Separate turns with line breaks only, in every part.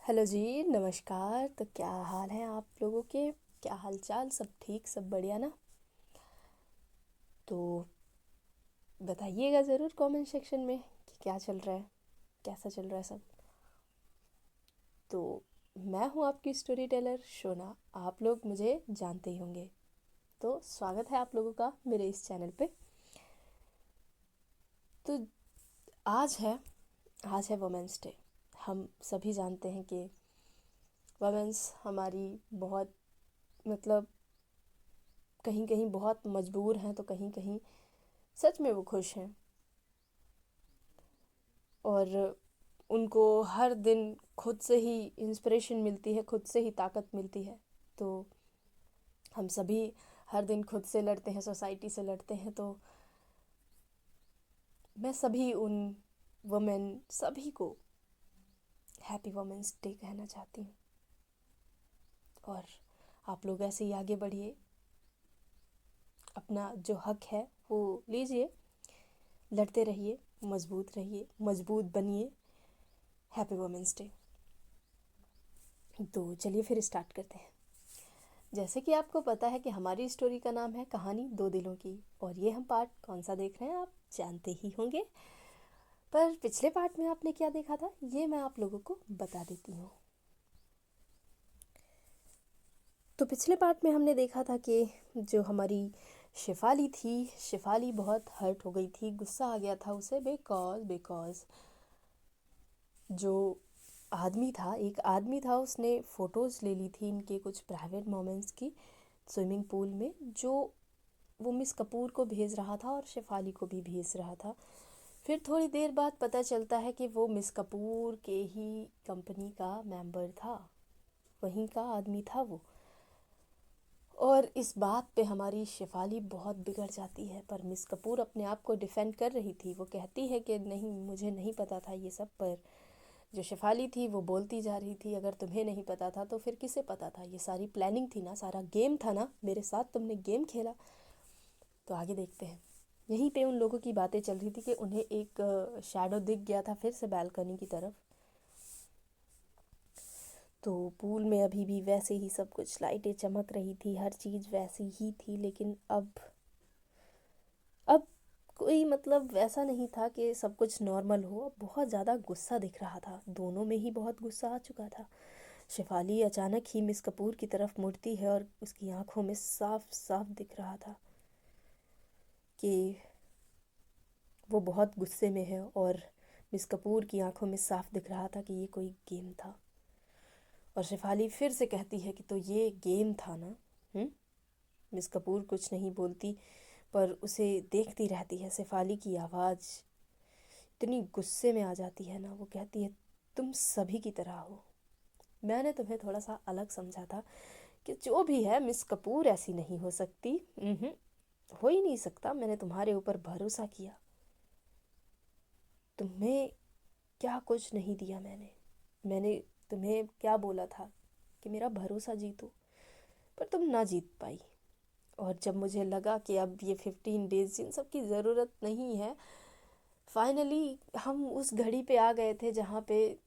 Hello जी, नमस्कार। तो क्या हाल है आप लोगों के? क्या हाल चाल? सब ठीक, सब बढ़िया ना? तो बताइएगा ज़रूर कमेंट सेक्शन में कि क्या चल रहा है, कैसा चल रहा है सब। तो मैं हूँ आपकी स्टोरी टेलर शोना। आप लोग मुझे जानते ही होंगे। तो स्वागत है आप लोगों का मेरे इस चैनल पे। तो आज है वुमेंस डे। हम सभी जानते हैं कि वुमेंस हमारी बहुत, मतलब कहीं कहीं बहुत मजबूर हैं तो कहीं कहीं सच में वो खुश हैं। और उनको हर दिन खुद से ही इंस्पिरेशन मिलती है, खुद से ही ताकत मिलती है। तो हम सभी हर दिन खुद से लड़ते हैं, सोसाइटी से लड़ते हैं। तो मैं सभी उन वुमेन सभी को हैप्पी वुमेंस डे कहना चाहती हूँ। और आप लोग ऐसे ही आगे बढ़िए, अपना जो हक है वो लीजिए, लड़ते रहिए, मजबूत रहिए, मजबूत बनिए। Happy women's day. तो चलिए फिर स्टार्ट करते हैं। जैसे कि आपको पता है कि हमारी स्टोरी का नाम है कहानी दो दिलों की, और ये हम पार्ट कौन सा देख रहे हैं आप जानते ही होंगे। पर पिछले पार्ट में आपने क्या देखा था ये मैं आप लोगों को बता देती हूँ। तो पिछले पार्ट में हमने देखा था कि जो हमारी शेफाली थी, शेफाली बहुत हर्ट हो गई थी, गुस्सा आ गया था उसे। बिकॉज जो आदमी था, एक आदमी था, उसने फ़ोटोज़ ले ली थी इनके कुछ प्राइवेट मोमेंट्स की स्विमिंग पूल में, जो वो मिस कपूर को भेज रहा था और शेफाली को भी भेज रहा था। फिर थोड़ी देर बाद पता चलता है कि वो मिस कपूर के ही कंपनी का मेंबर था, वहीं का आदमी था वो। और इस बात पे हमारी शेफाली बहुत बिगड़ जाती है, पर मिस कपूर अपने आप को डिफेंड कर रही थी। वो कहती है कि नहीं, मुझे नहीं पता था ये सब। पर जो शेफाली थी वो बोलती जा रही थी, अगर तुम्हें नहीं पता था तो फिर किसे पता था? ये सारी प्लानिंग थी ना, सारा गेम था ना, मेरे साथ तुमने गेम खेला। तो आगे देखते हैं। यहीं पे उन लोगों की बातें चल रही थी कि उन्हें एक शैडो दिख गया था फिर से बालकनी की तरफ। तो पूल में अभी भी वैसे ही सब कुछ, लाइटें चमक रही थी, हर चीज़ वैसी ही थी। लेकिन अब कोई मतलब वैसा नहीं था कि सब कुछ नॉर्मल हो। अब बहुत ज़्यादा गुस्सा दिख रहा था, दोनों में ही बहुत गुस्सा आ चुका था। शेफाली अचानक ही मिस कपूर की तरफ मुड़ती है और उसकी आंखों में साफ साफ दिख रहा था कि वो बहुत गुस्से में है। और मिस कपूर की आंखों में साफ दिख रहा था कि ये कोई गेम था। और शेफाली फिर से कहती है कि तो ये गेम था ना। मिस कपूर कुछ नहीं बोलती, पर उसे देखती रहती है। शेफाली की आवाज़ इतनी गुस्से में आ जाती है ना, वो कहती है तुम सभी की तरह हो। मैंने तुम्हें थोड़ा सा अलग समझा था कि जो भी है मिस कपूर ऐसी नहीं हो सकती। हो ही नहीं सकता। मैंने तुम्हारे ऊपर भरोसा किया, तुम्हें क्या कुछ नहीं दिया मैंने तुम्हें क्या बोला था कि मेरा भरोसा जीतो, पर तुम ना जीत पाई। और जब मुझे लगा कि अब ये 15 डेज इन सब की ज़रूरत नहीं है, फाइनली हम उस घड़ी पे आ गए थे जहाँ पे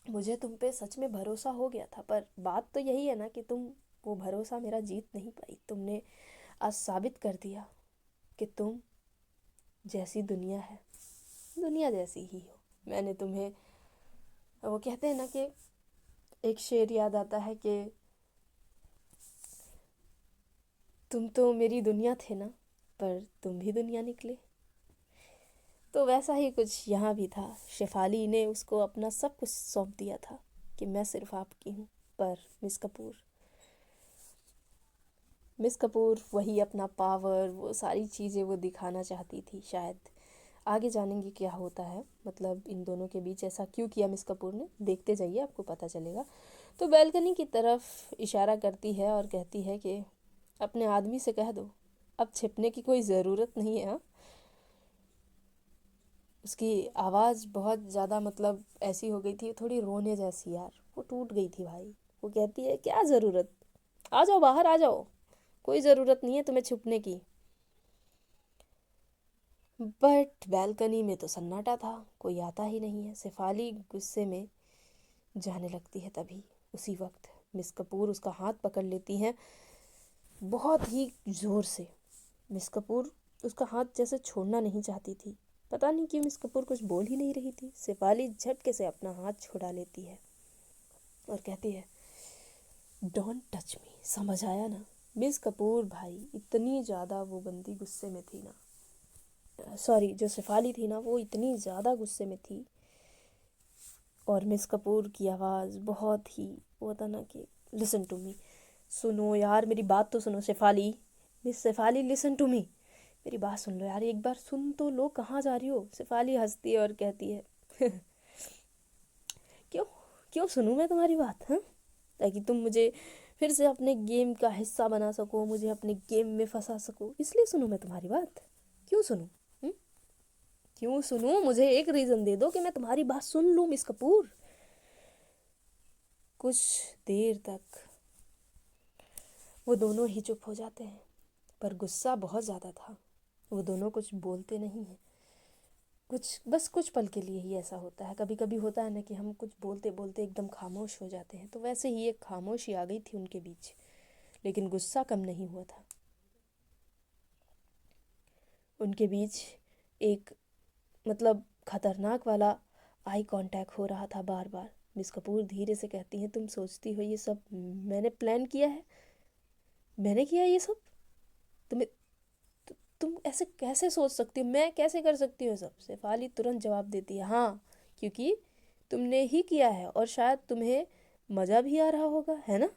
मुझे तुम पे सच में भरोसा हो गया था। पर बात तो यही है ना कि तुम वो भरोसा मेरा जीत नहीं पाई। तुमने आज साबित कर दिया कि तुम जैसी दुनिया है, दुनिया जैसी ही हो। मैंने तुम्हें, वो कहते हैं ना कि एक शेर याद आता है कि तुम तो मेरी दुनिया थे ना, पर तुम भी दुनिया निकले। तो वैसा ही कुछ यहाँ भी था। शेफाली ने उसको अपना सब कुछ सौंप दिया था कि मैं सिर्फ आपकी हूँ। पर मिस कपूर वही अपना पावर, वो सारी चीज़ें वो दिखाना चाहती थी शायद। आगे जानेंगे क्या होता है, मतलब इन दोनों के बीच ऐसा क्यों किया मिस कपूर ने, देखते जाइए आपको पता चलेगा। तो बैल्कनी की तरफ इशारा करती है और कहती है कि अपने आदमी से कह दो अब छिपने की कोई ज़रूरत नहीं है। हाँ, उसकी आवाज़ बहुत ज़्यादा, मतलब ऐसी हो गई थी, थोड़ी रोने जैसी यार, वो टूट गई थी भाई। वो कहती है क्या ज़रूरत, आ जाओ बाहर आ जाओ, कोई ज़रूरत नहीं है तुम्हें छुपने की। बट बैल्कनी में तो सन्नाटा था, कोई आता ही नहीं है। शेफाली गुस्से में जाने लगती है। तभी उसी वक्त मिस कपूर उसका हाथ पकड़ लेती हैं बहुत ही ज़ोर से। मिस कपूर उसका हाथ जैसे छोड़ना नहीं चाहती थी। पता नहीं क्यों मिस कपूर कुछ बोल ही नहीं रही थी। शेफाली झटके से अपना हाथ छुड़ा लेती है और कहती है डोंट टच मी। समझ आया ना? मिस कपूर भाई इतनी ज़्यादा वो बंदी गुस्से में थी ना, सॉरी जो शेफाली थी ना वो इतनी ज़्यादा गुस्से में थी। और मिस कपूर की आवाज़ बहुत ही वो था ना कि लिसन टू मी। सुनो यार मेरी बात तो सुनो Shefali. Miss Shefali listen to me. मेरी बात सुन लो यार, एक बार सुन तो लो, कहाँ जा रही हो? शेफाली हंसती है और कहती है क्यों क्यों सुनूं मैं तुम्हारी बात? हाँ, ताकि तुम मुझे फिर से अपने गेम का हिस्सा बना सको, मुझे अपने गेम में फंसा सको, इसलिए सुनूं मैं तुम्हारी बात? क्यों सुनूं? क्यों सुनूं? मुझे एक रीज़न दे दो कि मैं तुम्हारी बात सुन लूं मिस कपूर। कुछ देर तक वो दोनों ही चुप हो जाते हैं, पर गुस्सा बहुत ज़्यादा था। वो दोनों कुछ बोलते नहीं हैं। कुछ पल के लिए ही ऐसा होता है। कभी कभी होता है ना कि हम कुछ बोलते बोलते एकदम खामोश हो जाते हैं, तो वैसे ही एक खामोशी आ गई थी उनके बीच। लेकिन गुस्सा कम नहीं हुआ था। उनके बीच एक मतलब खतरनाक वाला आई कांटेक्ट हो रहा था बार बार। मिस कपूर धीरे से कहती हैं तुम सोचती हो ये सब मैंने प्लान किया है? मैंने किया ये सब? तुम्हें तुम ऐसे कैसे सोच सकती हो? मैं कैसे कर सकती हूँ सब? शेफाली तुरंत जवाब देती है हाँ, क्योंकि तुमने ही किया है और शायद तुम्हें मज़ा भी आ रहा होगा, है ना?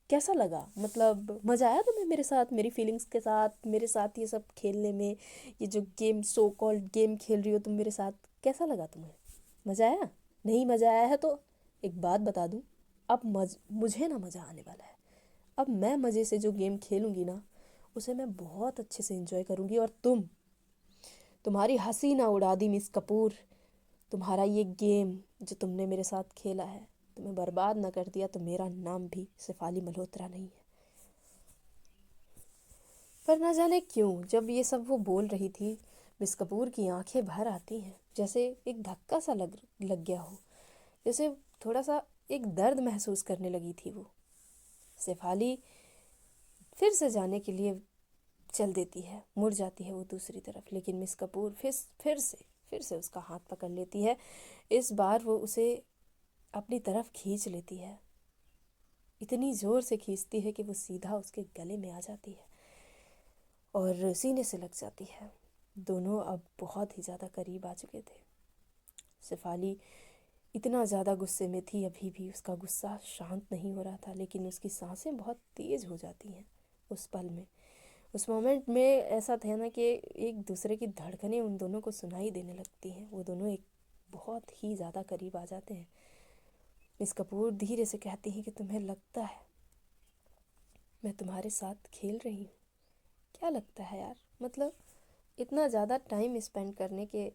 कैसा लगा? मतलब मज़ा आया तुम्हें मेरे साथ, मेरी फीलिंग्स के साथ, मेरे साथ ये सब खेलने में? ये जो गेम सो कॉल्ड गेम खेल रही हो तुम मेरे साथ, कैसा लगा तुम्हें? मज़ा आया? नहीं मज़ा आया है तो एक बात बता दूँ, अब मुझे ना मज़ा आने वाला है। अब मैं मज़े से जो गेम खेलूँगी ना उसे मैं बहुत अच्छे से एंजॉय करूँगी। और तुम्हारी हंसी ना उड़ा दी मिस कपूर। तुम्हारा ये गेम जो तुमने मेरे साथ खेला है, तुम्हें बर्बाद ना कर दिया तो मेरा नाम भी शेफाली मल्होत्रा नहीं है। पर ना जाने क्यों जब ये सब वो बोल रही थी मिस कपूर की आंखें भर आती हैं, जैसे एक धक्का सा लग गया हो, जैसे थोड़ा सा एक दर्द महसूस करने लगी थी वो। शेफाली फिर से जाने के लिए चल देती है, मुड़ जाती है वो दूसरी तरफ, लेकिन मिस कपूर फिर से उसका हाथ पकड़ लेती है। इस बार वो उसे अपनी तरफ खींच लेती है, इतनी ज़ोर से खींचती है कि वो सीधा उसके गले में आ जाती है और सीने से लग जाती है। दोनों अब बहुत ही ज़्यादा करीब आ चुके थे। शेफाली इतना ज़्यादा गुस्से में थी, अभी भी उसका गुस्सा शांत नहीं हो रहा था, लेकिन उसकी सांसें बहुत तेज़ हो जाती हैं उस पल में। उस मोमेंट में ऐसा था ना कि एक दूसरे की धड़कनें उन दोनों को सुनाई देने लगती हैं। वो दोनों एक बहुत ही ज़्यादा करीब आ जाते हैं। मिस कपूर धीरे से कहती हैं कि तुम्हें लगता है मैं तुम्हारे साथ खेल रही हूँ? क्या लगता है यार? मतलब इतना ज़्यादा टाइम स्पेंड करने के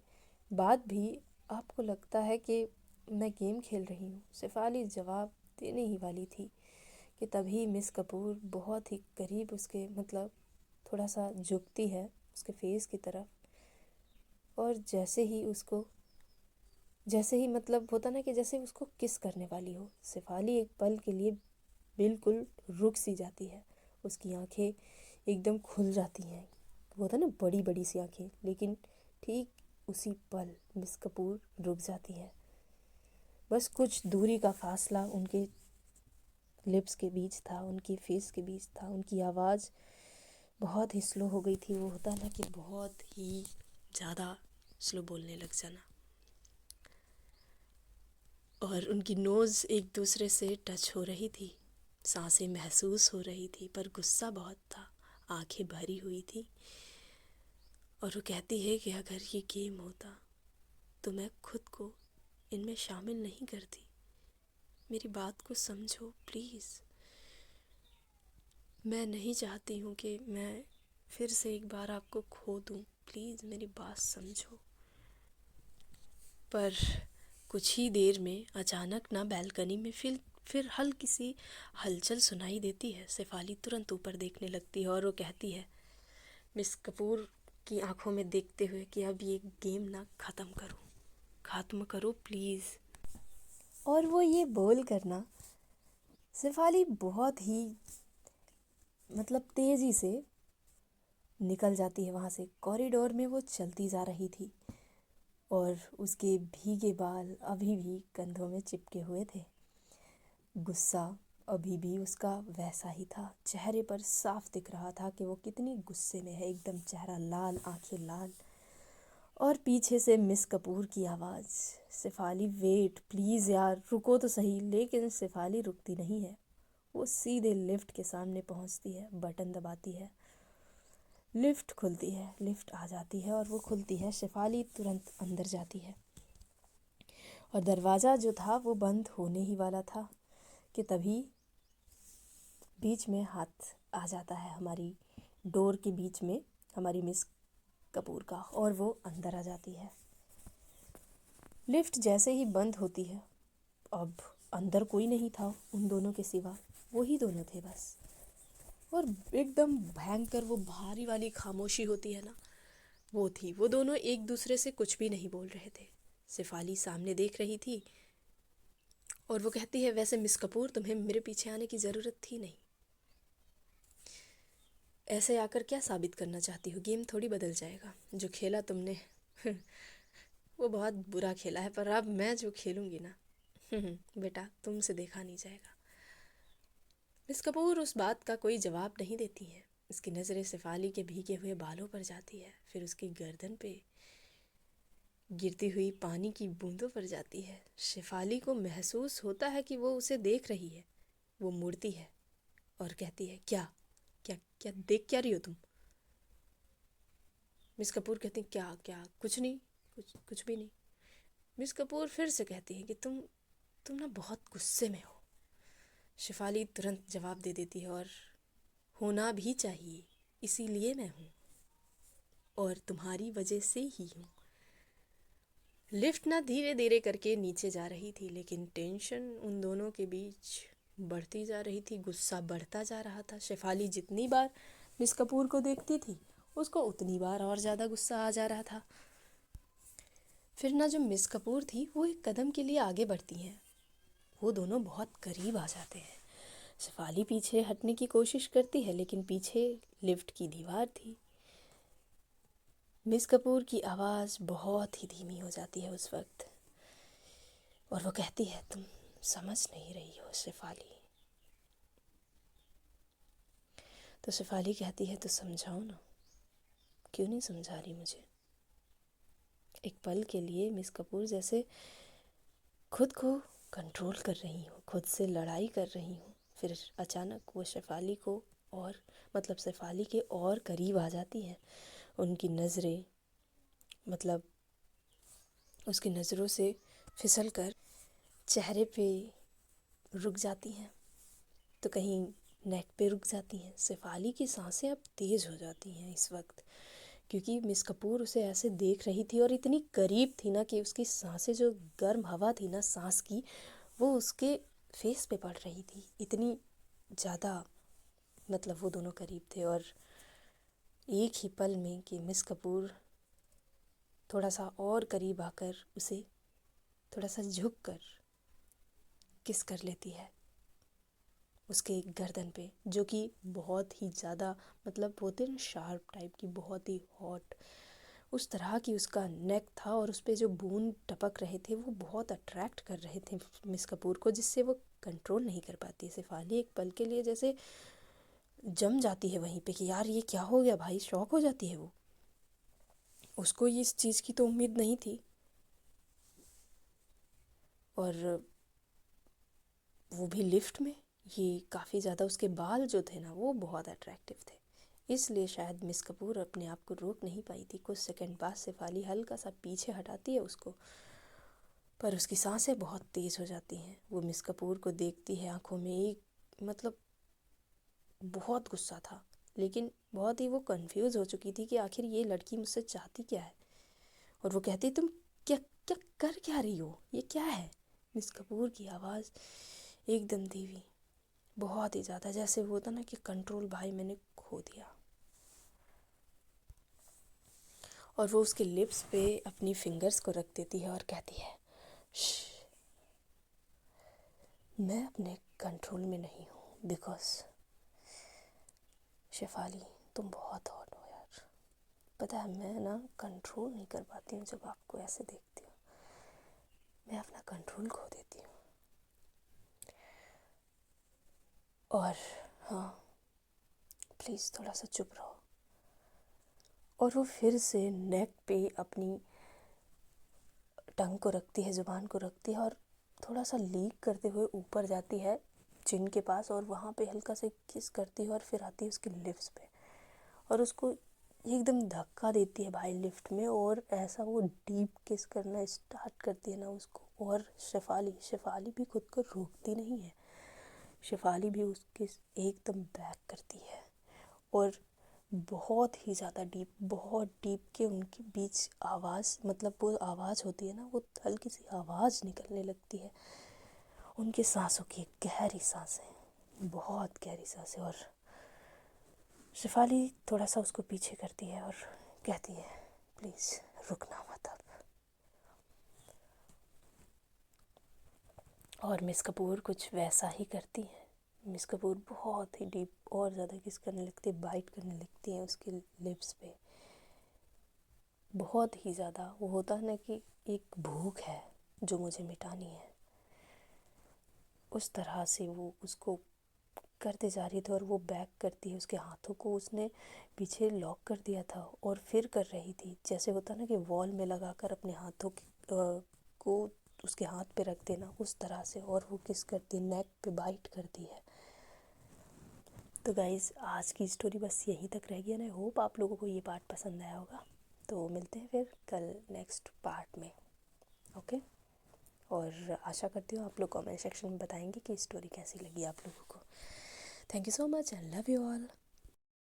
बाद भी आपको लगता है कि मैं गेम खेल रही हूँ? शेफाली जवाब देने ही वाली थी कि तभी मिस कपूर बहुत ही करीब उसके मतलब थोड़ा सा झुकती है उसके फेस की तरफ, और जैसे ही मतलब होता ना कि जैसे उसको किस करने वाली हो, शेफाली एक पल के लिए बिल्कुल रुक सी जाती है। उसकी आंखें एकदम खुल जाती हैं, वो था ना बड़ी बड़ी सी आंखें, लेकिन ठीक उसी पल मिस कपूर रुक जाती है। बस कुछ दूरी का फासला उनके लिप्स के बीच था, उनके फेस के बीच था। उनकी आवाज़ बहुत ही स्लो हो गई थी। वो होता ना कि बहुत ही ज़्यादा स्लो बोलने लग जाना, और उनकी नोज़ एक दूसरे से टच हो रही थी, सांसें महसूस हो रही थी, पर गुस्सा बहुत था, आंखें भरी हुई थी। और वो कहती है कि अगर ये गेम होता तो मैं खुद को इनमें शामिल नहीं करती। मेरी बात को समझो प्लीज़। मैं नहीं चाहती हूँ कि मैं फिर से एक बार आपको खो दूँ, प्लीज़ मेरी बात समझो। पर कुछ ही देर में अचानक ना बैल्कनी में फिर हल्की सी हलचल सुनाई देती है। शेफाली तुरंत ऊपर देखने लगती है और वो कहती है मिस कपूर की आंखों में देखते हुए कि अब ये गेम ना ख़त्म करो प्लीज़। और वो ये बोल करना शेफाली बहुत ही मतलब तेज़ी से निकल जाती है वहाँ से। कॉरिडोर में वो चलती जा रही थी और उसके भीगे बाल अभी भी कंधों में चिपके हुए थे। गुस्सा अभी भी उसका वैसा ही था, चेहरे पर साफ दिख रहा था कि वो कितनी गुस्से में है, एकदम चेहरा लाल, आंखें लाल। और पीछे से मिस कपूर की आवाज़, शेफाली वेट प्लीज़ यार, रुको तो सही। लेकिन शेफाली रुकती नहीं है। वो सीधे लिफ्ट के सामने पहुंचती है, बटन दबाती है, लिफ्ट खुलती है, लिफ्ट आ जाती है और वो खुलती है। शेफाली तुरंत अंदर जाती है और दरवाज़ा जो था वो बंद होने ही वाला था कि तभी बीच में हाथ आ जाता है हमारी डोर के बीच में, हमारी मिस कपूर का, और वो अंदर आ जाती है। लिफ्ट जैसे ही बंद होती है, अब अंदर कोई नहीं था उन दोनों के सिवा, वो ही दोनों थे बस। और एकदम भयंकर वो भारी वाली खामोशी होती है ना, वो थी। वो दोनों एक दूसरे से कुछ भी नहीं बोल रहे थे। शेफाली सामने देख रही थी और वो कहती है, वैसे मिस कपूर तुम्हें मेरे पीछे आने की ज़रूरत थी नहीं। ऐसे आकर क्या साबित करना चाहती हो? गेम थोड़ी बदल जाएगा। जो खेला तुमने वो बहुत बुरा खेला है, पर अब मैं जो खेलूंगी ना बेटा, तुमसे देखा नहीं जाएगा। मिस कपूर उस बात का कोई जवाब नहीं देती है। उसकी नज़रें शेफाली के भीगे हुए बालों पर जाती है, फिर उसकी गर्दन पे गिरती हुई पानी की बूंदों पर जाती है। शेफाली को महसूस होता है कि वो उसे देख रही है। वो मुड़ती है और कहती है, क्या क्या क्या देख क्या रही हो तुम? मिस कपूर कहती है, क्या क्या, कुछ नहीं, कुछ भी नहीं। मिस कपूर फिर से कहती है कि तुम ना बहुत गुस्से में हो। शेफाली तुरंत जवाब दे देती है, और होना भी चाहिए, इसीलिए मैं हूँ और तुम्हारी वजह से ही हूँ। लिफ्ट ना धीरे धीरे करके नीचे जा रही थी, लेकिन टेंशन उन दोनों के बीच बढ़ती जा रही थी, गुस्सा बढ़ता जा रहा था। शेफाली जितनी बार मिस कपूर को देखती थी, उसको उतनी बार और ज़्यादा गुस्सा आ जा रहा था। फिर ना जो मिस कपूर थी वो एक कदम के लिए आगे बढ़ती हैं, वो दोनों बहुत करीब आ जाते हैं। शेफाली पीछे हटने की कोशिश करती है, लेकिन पीछे लिफ्ट की दीवार थी। मिस कपूर की आवाज़ बहुत ही धीमी हो जाती है उस वक्त, और वो कहती है, तुम समझ नहीं रही हो शेफाली। तो शेफाली कहती है, तो समझाओ ना, क्यों नहीं समझा रही मुझे? एक पल के लिए मिस कपूर जैसे खुद को कंट्रोल कर रही हूँ, खुद से लड़ाई कर रही हूँ। फिर अचानक वो शेफाली को और मतलब शेफाली के और करीब आ जाती है। उनकी नज़रें मतलब उसकी नज़रों से फिसल कर चेहरे पे रुक जाती हैं, तो कहीं नेक पे रुक जाती हैं। शेफाली की सांसें अब तेज़ हो जाती हैं इस वक्त, क्योंकि मिस कपूर उसे ऐसे देख रही थी और इतनी करीब थी ना कि उसकी सांसें, जो गर्म हवा थी ना सांस की, वो उसके फेस पे पड़ रही थी। इतनी ज़्यादा मतलब वो दोनों करीब थे। और एक ही पल में कि मिस कपूर थोड़ा सा और करीब आकर उसे थोड़ा सा झुक कर किस कर लेती है उसके गर्दन पे, जो कि बहुत ही ज़्यादा मतलब होते ना शार्प टाइप की, बहुत ही हॉट उस तरह की उसका नेक था। और उस पर जो बूंद टपक रहे थे वो बहुत अट्रैक्ट कर रहे थे मिस कपूर को, जिससे वो कंट्रोल नहीं कर पाती। शेफाली एक पल के लिए जैसे जम जाती है वहीं पे कि यार ये क्या हो गया भाई, शॉक हो जाती है वो। उसको ये इस चीज़ की तो उम्मीद नहीं थी। और वो भी लिफ्ट में, ये काफ़ी ज़्यादा, उसके बाल जो थे ना वो बहुत अट्रैक्टिव थे, इसलिए शायद मिस कपूर अपने आप को रोक नहीं पाई थी। कुछ सेकंड बाद शेफाली हल्का सा पीछे हटाती है उसको, पर उसकी सांसें बहुत तेज़ हो जाती हैं। वो मिस कपूर को देखती है, आंखों में एक मतलब बहुत गुस्सा था, लेकिन बहुत ही वो कंफ्यूज हो चुकी थी कि आखिर ये लड़की मुझसे चाहती क्या है। और वो कहती, तुम क्या क्या कर क्या रही हो, ये क्या है? मिस कपूर की आवाज़ एकदम धीमी, बहुत ही ज़्यादा, जैसे वो होता ना कि कंट्रोल भाई मैंने खो दिया। और वो उसके लिप्स पे अपनी फिंगर्स को रख देती है और कहती है, श्श, मैं अपने कंट्रोल में नहीं हूँ बिकॉज शेफाली तुम बहुत हॉट हो यार। पता है मैं ना कंट्रोल नहीं कर पाती हूँ जब आपको ऐसे देखती हूँ, मैं अपना कंट्रोल खो देती हूँ। और हाँ, प्लीज़ थोड़ा सा चुप रहो। और वो फिर से नेक पे अपनी टंग को रखती है, ज़ुबान को रखती है और थोड़ा सा लीक करते हुए ऊपर जाती है चिन के पास और वहाँ पे हल्का से किस करती है और फिर आती है उसके लिप्स पे और उसको एकदम धक्का देती है भाई लिफ्ट में और ऐसा वो डीप किस करना स्टार्ट करती है ना उसको। और शेफाली भी खुद को रोकती नहीं है, शेफाली भी उसके एकदम बैक करती है और बहुत ही ज़्यादा डीप, बहुत डीप के उनके बीच आवाज़, मतलब वो आवाज़ होती है ना, वो हल्की सी आवाज़ निकलने लगती है उनकी सांसों की, गहरी सांसें, बहुत गहरी सांसें। और शेफाली थोड़ा सा उसको पीछे करती है और कहती है प्लीज़ रुकना मत अब। और मिस कपूर कुछ वैसा ही करती है। मिस कपूर बहुत ही डीप और ज़्यादा किस करने लगती है, बाइट करने लगती है उसके लिप्स पे, बहुत ही ज़्यादा। वो होता है ना कि एक भूख है जो मुझे मिटानी है, उस तरह से वो उसको करते जा रही थी और वो बैक करती है, उसके हाथों को उसने पीछे लॉक कर दिया था और फिर कर रही थी, जैसे होता ना कि वॉल में लगाकर अपने हाथों को उसके हाथ पे रख देना, उस तरह से। और वो किस करती है, नेक पे बाइट करती है। तो गाइज़ आज की स्टोरी बस यहीं तक रह गई है। आई होप आप लोगों को ये पार्ट पसंद आया होगा। तो मिलते हैं फिर कल नेक्स्ट पार्ट में, ओके। और आशा करती हूँ आप लोग कमेंट सेक्शन में बताएंगे कि स्टोरी कैसी लगी आप लोगों को। Thank you so much and love you all.